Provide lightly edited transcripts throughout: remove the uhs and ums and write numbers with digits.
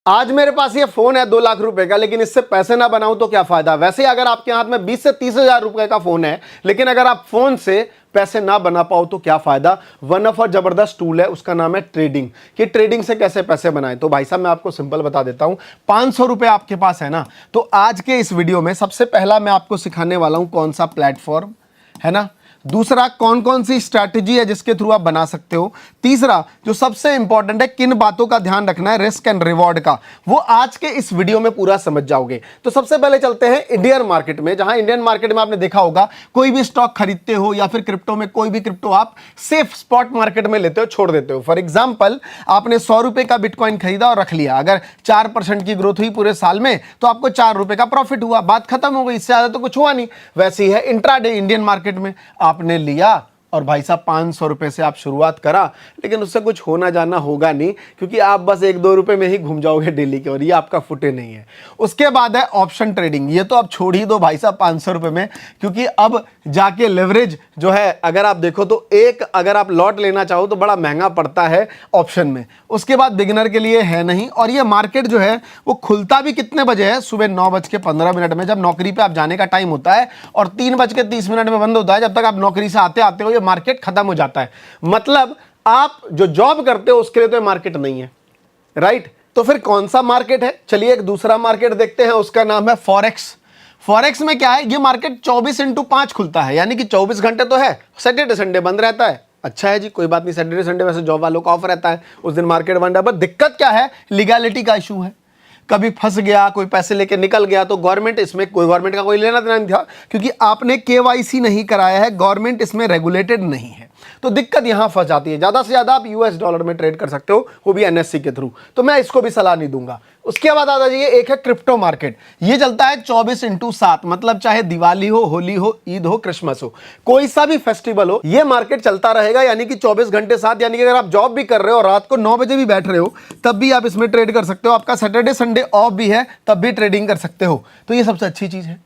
आज मेरे पास ये फोन है 2 लाख रुपए का, लेकिन इससे पैसे ना बनाऊं तो क्या फायदा। वैसे अगर आपके हाथ में 20 से 30 हजार रुपए का फोन है, लेकिन अगर आप फोन से पैसे ना बना पाओ तो क्या फायदा। वन ऑफ अ जबरदस्त टूल है, उसका नाम है ट्रेडिंग। कि ट्रेडिंग से कैसे पैसे बनाएं, तो भाई साहब मैं आपको सिंपल बता देता हूं। 500 रुपए आपके पास है ना, तो आज के इस वीडियो में सबसे पहला मैं आपको सिखाने वाला हूं कौन सा प्लेटफॉर्म है ना, दूसरा कौन कौन सी स्ट्रैटेजी है जिसके थ्रू आप बना सकते हो, तीसरा जो सबसे इंपॉर्टेंट है किन बातों का ध्यान रखना है रिस्क एंड रिवॉर्ड का, वो आज के इस वीडियो में पूरा समझ जाओगे। तो सबसे पहले चलते हैं इंडियन मार्केट में, जहां इंडियन मार्केट में आपने देखा होगा कोई भी स्टॉक खरीदते हो या फिर क्रिप्टो में कोई भी क्रिप्टो आप सेफ स्पॉट मार्केट में लेते हो, छोड़ देते हो। फॉर एग्जाम्पल आपने 100 रुपए का बिटकॉइन खरीदा और रख लिया, अगर 4% की ग्रोथ हुई पूरे साल में तो आपको 4 रुपए का प्रॉफिट हुआ, बात खत्म हो गई, इससे ज्यादा तो कुछ हुआ नहीं। वैसे ही है इंट्राडे इंडियन मार्केट में, आपने लिया और भाई साहब 500 रुपए से आप शुरुआत करा, लेकिन उससे कुछ होना जाना होगा नहीं, क्योंकि आप बस 1-2 रुपए में ही घूम जाओगे डेली के, और ये आपका फुटे नहीं है। उसके बाद है ऑप्शन ट्रेडिंग, ये तो आप छोड़ ही दो भाई साहब 500 रुपए में, क्योंकि अब जाके लेवरेज जो है अगर आप देखो तो एक अगर आप लॉट लेना चाहो तो बड़ा महंगा पड़ता है ऑप्शन में। उसके बाद बिगिनर के लिए है नहीं, और ये मार्केट जो है वो खुलता भी कितने बजे है, सुबह 9:15 में, जब नौकरी पे आप जाने का टाइम होता है, और 3:30 में बंद होता है। जब तक आप नौकरी से आते आते हो मार्केट खत्म हो जाता है। मतलब आप जो जॉब करते हो उसके लिए तो मार्केट नहीं है, राइट। तो फिर कौन सा मार्केट है, चलिए एक दूसरा मार्केट देखते हैं, उसका नाम है फॉरेक्स। फॉरेक्स में क्या है, ये मार्केट 24/5 खुलता है, यानी कि 24 घंटे तो है, सैटरडे संडे बंद रहता है। अच्छा है जी, कोई बात नहीं, सैटरडे संडे वैसे जॉब वालों का ऑफ रहता है, उस दिन मार्केट बंद है। पर दिक्कत क्या है, लीगैलिटी का इशू है। कभी फंस गया, कोई पैसे लेके निकल गया तो गवर्नमेंट इसमें गवर्नमेंट का कोई लेना देना नहीं था, क्योंकि आपने केवाईसी नहीं कराया है, गवर्नमेंट इसमें रेगुलेटेड नहीं है, तो दिक्कत यहां फंस जाती है। ज्यादा से ज्यादा आप यूएस डॉलर में ट्रेड कर सकते हो, वो भी एनएससी के थ्रू, तो मैं इसको भी सलाह नहीं दूंगा। उसके बाद आ जाइए, एक है क्रिप्टो मार्केट, ये चलता है 24/7, मतलब चाहे दिवाली हो, होली हो, ईद हो, क्रिसमस हो, कोई सा भी फेस्टिवल हो, ये मार्केट चलता रहेगा, यानी कि 24 घंटे साथ। यानी कि अगर आप जॉब भी कर रहे हो, रात को 9 बजे भी बैठ रहे हो, तब भी आप इसमें ट्रेड कर सकते हो। आपका सैटरडे संडे ऑफ भी है, तब भी ट्रेडिंग कर सकते हो, तो ये सबसे अच्छी चीज है।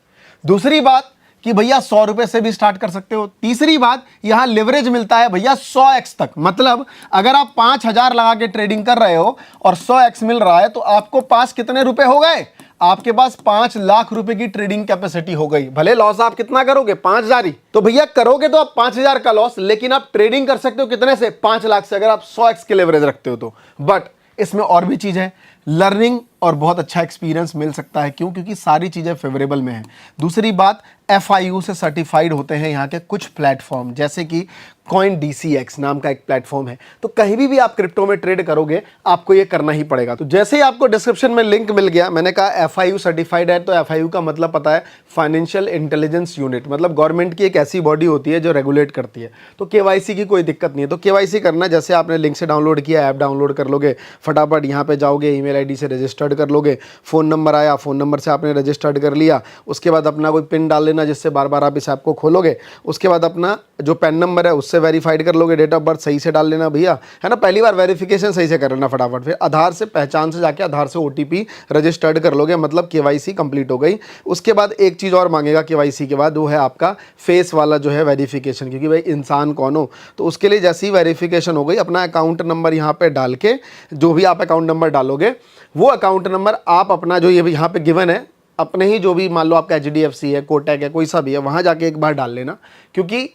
दूसरी बात कि भैया 100 रुपए से भी स्टार्ट कर सकते हो। तीसरी बात, यहां लिवरेज मिलता है भैया 100x तक, मतलब अगर आप 5000 लगा के ट्रेडिंग कर रहे हो और 100x मिल रहा है, तो आपको पास कितने रुपए हो गए, आपके पास 5 लाख रुपए की ट्रेडिंग कैपेसिटी हो गई। भले लॉस आप कितना करोगे, 5000 ही, तो भैया करोगे तो आप 5000 का लॉस, लेकिन आप ट्रेडिंग कर सकते हो कितने से, 5 लाख से, अगर आप 100x के लेवरेज रखते हो तो। बट इसमें और भी चीज है, लर्निंग और बहुत अच्छा एक्सपीरियंस मिल सकता है। क्यों, क्योंकि सारी चीजें फेवरेबल में है। दूसरी बात, FIU से सर्टिफाइड होते हैं यहाँ के कुछ प्लेटफॉर्म, जैसे कि CoinDCX नाम का एक प्लेटफॉर्म है, तो कहीं भी आप क्रिप्टो में ट्रेड करोगे आपको ये करना ही पड़ेगा। तो जैसे ही आपको डिस्क्रिप्शन में लिंक मिल गया, मैंने कहा FIU सर्टिफाइड है, तो FIU का मतलब पता है, फाइनेंशियल इंटेलिजेंस यूनिट, मतलब गवर्नमेंट की एक ऐसी बॉडी होती है जो रेगुलेट करती है। तो KYC की कोई दिक्कत नहीं है। तो KYC करना, जैसे आपने लिंक से डाउनलोड किया, ऐप डाउनलोड कर लोगे, फटाफट यहाँ पे जाओगे, ईमेल ID से रजिस्टर्ड कर लोगे, फ़ोन नंबर आया, फ़ोन नंबर से आपने रजिस्टर्ड कर लिया, उसके बाद अपना कोई पिन डाल लेना जिससे बार बार आप इस ऐप को खोलोगे। उसके बाद अपना जो पैन नंबर है उससे वेरीफाइड कर लोगे, डेट ऑफ बर्थ सही से डाल लेना भैया, है ना, पहली बार वेरिफिकेशन सही से कर लेना फटाफट। फिर आधार से, पहचान से जाके आधार से OTP रजिस्टर्ड कर लोगे, मतलब KYC कंप्लीट हो गई। उसके बाद एक चीज़ और मांगेगा KYC के बाद, वो है आपका फेस वाला जो है वेरिफिकेशन, क्योंकि भाई इंसान कौन हो। तो उसके लिए जैसी वेरिफिकेशन हो गई, अपना अकाउंट नंबर यहाँ पे डाल के, जो भी आप अकाउंट नंबर डालोगे, वो अकाउंट नंबर आप अपना जो ये यहाँ पे गिवन है, अपने ही जो भी मान लो आपका HDFC है, कोटक है, कोई सा भी है, वहाँ जाके एक बार डाल लेना, क्योंकि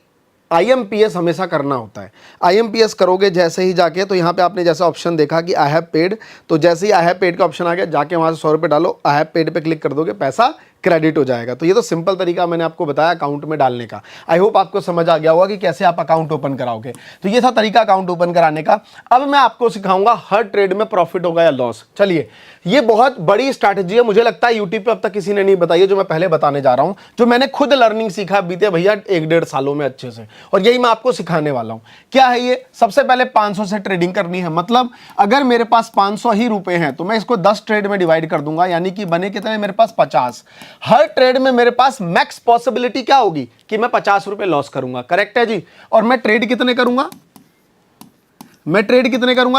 IMPS हमेशा करना होता है। IMPS करोगे जैसे ही जाके, तो यहाँ पे आपने जैसा ऑप्शन देखा कि आई हैव पेड, तो जैसे ही आई हैव पेड का ऑप्शन आ गया, जाके वहाँ से 100 रुपये डालो, आई हैव पेड पे क्लिक कर दोगे, पैसा क्रेडिट हो जाएगा। तो ये तो सिंपल तरीका मैंने आपको बताया अकाउंट में डालने का। आई होप आपको समझ आ गया होगा कि कैसे आप अकाउंट ओपन कराओगे। तो ये था तरीका अकाउंट ओपन कराने का। अब मैं आपको सिखाऊंगा हर ट्रेड में प्रॉफिट होगा या लॉस। चलिए, ये बहुत बड़ी स्ट्रैटेजी है, मुझे लगता है यूट्यूब पे अब तक किसी ने नहीं बताई है, जो मैं पहले बताने जा रहा हूं, जो मैंने खुद लर्निंग सीखा बीते भैया 1-1.5 सालों में अच्छे से, और यही मैं आपको सिखाने वाला हूं। क्या है ये, सबसे पहले 500 से ट्रेडिंग करनी है। मतलब अगर मेरे पास 500 ही रुपए हैं तो मैं इसको 10 ट्रेड में डिवाइड कर दूंगा, यानी कि बने कितने, मेरे पास 50। हर ट्रेड में मेरे पास मैक्स पॉसिबिलिटी क्या होगी कि मैं 50 रुपए लॉस करूंगा, करेक्ट है जी। और मैं ट्रेड कितने करूंगा,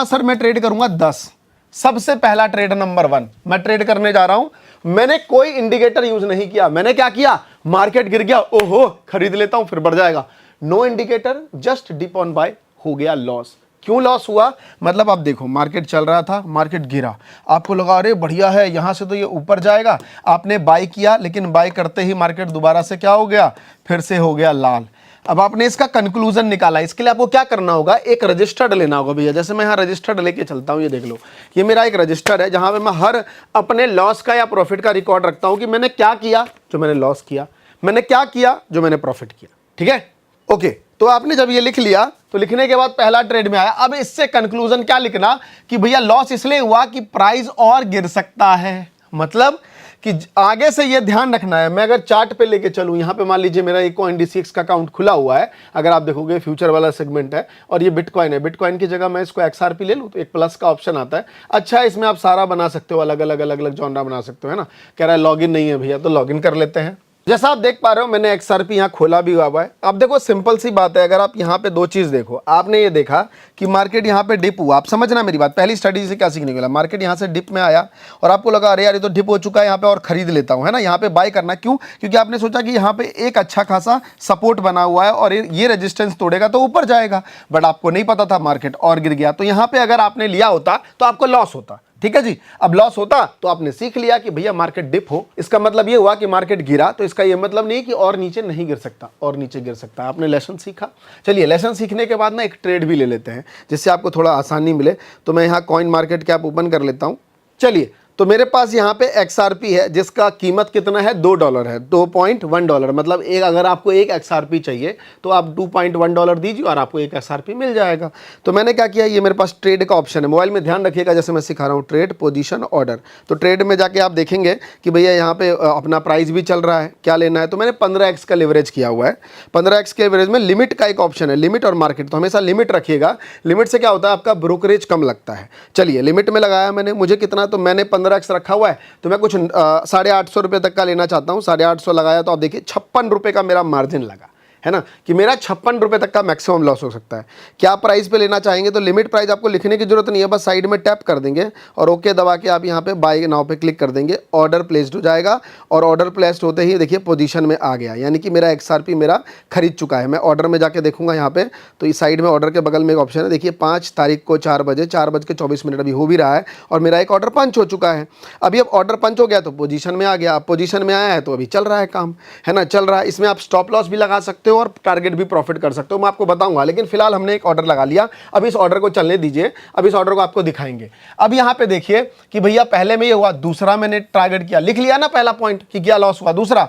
सर मैं ट्रेड करूंगा 10। सबसे पहला ट्रेड नंबर 1 मैं ट्रेड करने जा रहा हूं, मैंने कोई इंडिकेटर यूज नहीं किया। मैंने क्या किया, मार्केट गिर गया, ओहो खरीद लेता हूं फिर बढ़ जाएगा, no indicator, just dip on buy, हो गया लॉस। क्यों लॉस हुआ? मतलब आप देखो, मार्केट चल रहा था, मार्केट गिरा, आपको लगा अरे बढ़िया है, यहां से तो ये ऊपर जाएगा, आपने बाय किया, लेकिन बाय करते ही मार्केट दोबारा से क्या हो गया, फिर से हो गया लाल। अब आपने इसका कंक्लूजन निकाला, इसके लिए आपको क्या करना होगा, एक रजिस्टर्ड लेना होगा भैया। जैसे मैं यहाँ रजिस्टर्ड लेके चलता हूँ, ये देख लो, ये मेरा एक रजिस्टर है जहां पे मैं हर अपने लॉस का या प्रॉफिट का रिकॉर्ड रखता हूं कि मैंने क्या किया जो मैंने लॉस किया, मैंने क्या किया जो मैंने प्रॉफिट किया। ठीक है, ओके। तो आपने जब ये लिख लिया, तो लिखने के बाद पहला ट्रेड में आया। अब इससे कंक्लूजन क्या लिखना कि भैया लॉस इसलिए हुआ कि प्राइस और गिर सकता है। मतलब कि आगे से ये ध्यान रखना है। मैं अगर चार्ट पे लेके चलूं, यहां पे मान लीजिए मेरा एक ONDCX का अकाउंट खुला हुआ है, अगर आप देखोगे फ्यूचर वाला सेगमेंट है, और ये बिटकॉइन है। बिटकॉइन की जगह मैं इसको XRP ले लूं तो एक प्लस का ऑप्शन आता है। अच्छा है, इसमें आप सारा बना सकते हो, अलग अलग जॉनरा बना सकते हो, है ना। कह रहा है लॉगिन नहीं है भैया, तो लॉगिन कर लेते हैं। जैसा आप देख पा रहे हो, मैंने XRP यहाँ खोला भी हुआ है। अब देखो सिंपल सी बात है, अगर आप यहाँ पे दो चीज देखो, आपने ये देखा कि मार्केट यहाँ पे डिप हुआ। आप समझना मेरी बात, पहली स्टडी से क्या सीखने को मिला, मार्केट यहाँ से डिप में आया और आपको लगा अरे यार ये तो डिप हो चुका है, यहाँ पे और खरीद लेता हूँ, है ना। यहाँ पे बाय करना, क्यों? क्योंकि आपने सोचा कि यहाँ पे एक अच्छा खासा सपोर्ट बना हुआ है और ये रेजिस्टेंस तोड़ेगा तो ऊपर जाएगा। बट आपको नहीं पता था मार्केट और गिर गया, तो यहाँ पे अगर आपने लिया होता तो आपको लॉस होता। ठीक है जी। अब लॉस होता तो आपने सीख लिया कि भैया मार्केट डिप हो, इसका मतलब ये हुआ कि मार्केट गिरा, तो इसका ये मतलब नहीं कि और नीचे नहीं गिर सकता, और नीचे गिर सकता है। आपने लेसन सीखा। चलिए, लेसन सीखने के बाद ना एक ट्रेड भी ले लेते हैं, जिससे आपको थोड़ा आसानी मिले। तो मैं यहाँ कॉइन मार्केट कैप ओपन कर लेता हूँ। चलिए, तो मेरे पास यहाँ पे XRP है, जिसका कीमत कितना है, $2 है, $2.1। मतलब एक, अगर आपको एक XRP चाहिए तो आप $2.1 दीजिए और आपको एक XRP मिल जाएगा। तो मैंने क्या किया, ये मेरे पास ट्रेड का ऑप्शन है। मोबाइल में ध्यान रखिएगा, जैसे मैं सिखा रहा हूँ, ट्रेड, पोजीशन, ऑर्डर। तो ट्रेड में जाके आप देखेंगे कि भैया यहाँ पे अपना प्राइस भी चल रहा है, क्या लेना है। तो मैंने 15x का लेवरेज किया हुआ है। 15x के लेवरेज में लिमिट का एक ऑप्शन है, लिमिट और मार्केट। तो हमेशा लिमिट रखिएगा। लिमिट से क्या होता है, आपका ब्रोकरेज कम लगता है। चलिए, लिमिट में लगाया मैंने, मुझे कितना, तो मैंने 15x रखा हुआ है, तो मैं कुछ 850 रुपये तक का लेना चाहता हूँ। 850 लगाया तो आप देखिए 56 रुपये का मेरा मार्जिन लगा, है ना, कि मेरा 56 रुपये तक का मैक्सिमम लॉस हो सकता है। क्या प्राइस पे लेना चाहेंगे, तो लिमिट प्राइस आपको लिखने की जरूरत नहीं है, बस साइड में टैप कर देंगे और ओके दबा के आप यहाँ पे बाय नाउ पे क्लिक कर देंगे। ऑर्डर प्लेस्ड हो जाएगा और ऑर्डर प्लेस्ड होते ही देखिए पोजीशन में आ गया, यानी कि मेरा XRP मेरा खरीद चुका है। मैं ऑर्डर में जाके देखूंगा यहाँ पे, तो इस साइड में ऑर्डर के बगल में एक ऑप्शन है, देखिए 5 तारीख को 4 बजे 4:24 अभी हो भी रहा है और मेरा एक ऑर्डर पंच हो चुका है। अभी अब ऑर्डर पंच हो गया तो पोजीशन में आ गया। अब पोजीशन में आया है तो अभी चल रहा है काम, है ना, चल रहा है। इसमें आप स्टॉप लॉस भी लगा सकते हो और टारगेट भी प्रॉफिट कर सकते हो, मैं आपको बताऊंगा। लेकिन फिलहाल हमने एक ऑर्डर लगा लिया, अब इस ऑर्डर को चलने दीजिए, अब इस ऑर्डर को आपको दिखाएंगे। अब यहां पे देखिए कि भैया पहले में ये हुआ, दूसरा मैंने टारगेट किया, लिख लिया ना पहला पॉइंट कि क्या लॉस हुआ। दूसरा,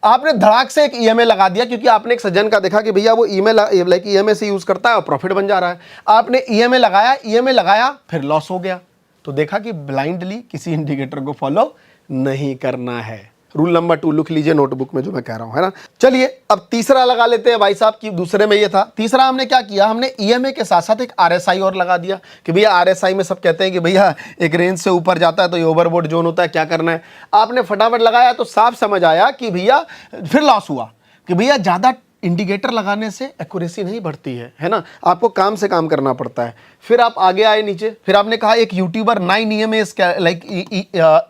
आपने धड़ाक से एक EMA लगा दिया, क्योंकि आपने एक सज्जन का देखा कि भैया वो EMA से यूज करता है और प्रॉफिट बन जा रहा है। आपने EMA लगाया, फिर लॉस हो गया। तो देखा कि ब्लाइंडली किसी इंडिकेटर को फॉलो नहीं करना है। रूल नंबर 2 लिख लीजिए नोटबुक में, जो मैं कह रहा हूं, है ना। चलिए, अब तीसरा लगा लेते हैं भाई साहब, की दूसरे में ये था। तीसरा हमने क्या किया, हमने EMA के साथ साथ एक RSI और लगा दिया कि भैया RSI में सब कहते हैं कि भैया एक रेंज से ऊपर जाता है तो ये ओवरबोट जोन होता है, क्या करना है। आपने फटाफट लगाया तो साफ समझ आया कि भैया फिर लॉस हुआ, कि भैया ज्यादा इंडिकेटर लगाने से एक्यूरेसी नहीं बढ़ती है ना, आपको काम से काम करना पड़ता है। फिर आप आगे आए नीचे, फिर आपने कहा एक यूट्यूबर 9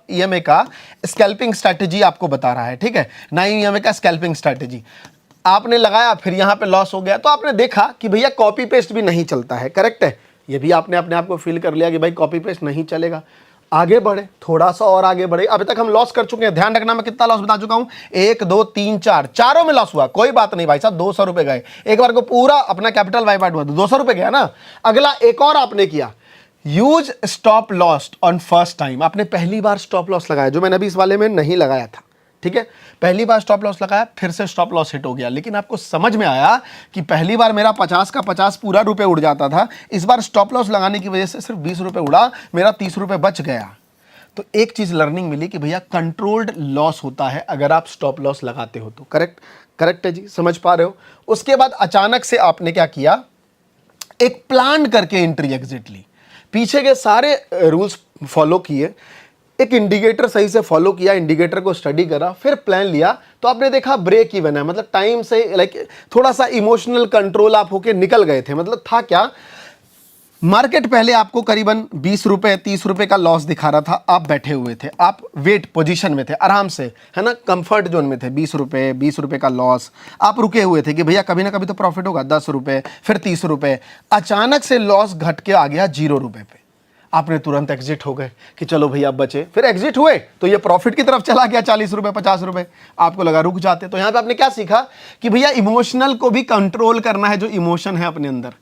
EMA का स्कैल्पिंग स्ट्रैटेजी आपको बता रहा है, ठीक है, 9 EMA का स्कैल्पिंग स्ट्रैटेजी आपने लगाया, फिर यहां पे लॉस हो गया। तो आपने देखा कि भैया कॉपी पेस्ट भी नहीं चलता है, करेक्ट है, ये भी आपने अपने आप को फील कर लिया कि भाई कॉपी पेस्ट नहीं चलेगा। आगे बढ़े, थोड़ा सा और आगे बढ़े। अभी तक हम लॉस कर चुके हैं, ध्यान रखना मैं कितना लॉस बता चुका हूं, 1 2 3 4, चारों में लॉस हुआ, कोई बात नहीं भाई साहब, 200 रुपए गए। एक बार को पूरा अपना कैपिटल वाइप आउट हुआ तो 200 रुपए गया ना। अगला एक और आपने किया, use stop loss on first time. आपने पहली बार स्टॉप लॉस लगाया, जो मैंने अभी इस वाले में नहीं लगाया था, ठीक है, पहली बार स्टॉप लॉस लगाया, फिर से स्टॉप लॉस हिट हो गया। लेकिन आपको समझ में आया कि पहली बार मेरा 50 का 50 पूरा रुपए उड़ जाता था, इस बार स्टॉप लॉस लगाने की वजह से सिर्फ 20 रुपए उड़ा, मेरा 30 रुपए बच गया। तो एक चीज लर्निंग मिली कि भैया कंट्रोल्ड लॉस होता है अगर आप स्टॉप लॉस लगाते हो तो। करेक्ट है जी, समझ पा रहे हो। उसके बाद अचानक से आपने क्या किया, एक प्लान करके एंट्री एग्जिट ली, पीछे के सारे रूल्स फॉलो किए, एक इंडिकेटर सही से फॉलो किया, इंडिकेटर को स्टडी करा, फिर प्लान लिया, तो आपने देखा ब्रेक इवन है। मतलब टाइम से थोड़ा सा इमोशनल कंट्रोल आप होके निकल गए थे। मतलब था क्या, मार्केट पहले आपको करीबन 20 रुपए 30 रुपए का लॉस दिखा रहा था, आप बैठे हुए थे, आप वेट पोजीशन में थे, आराम से, है ना, कंफर्ट जोन में थे। 20 रुपए का लॉस, आप रुके हुए थे कि भैया कभी ना कभी तो प्रॉफिट होगा। 10 रुपए, फिर 30 रुपए, अचानक से लॉस घट के आ गया 0 रुपए पे। आपने तुरंत एग्जिट हो गए कि चलो भैया अब बचे, फिर एग्जिट हुए तो ये प्रॉफिट की तरफ चला गया 40 रुपए 50 रुपए, आपको लगा रुक जाते। तो यहां पे आपने क्या सीखा कि भैया इमोशनल को भी कंट्रोल करना है, जो इमोशन है अपने अंदर,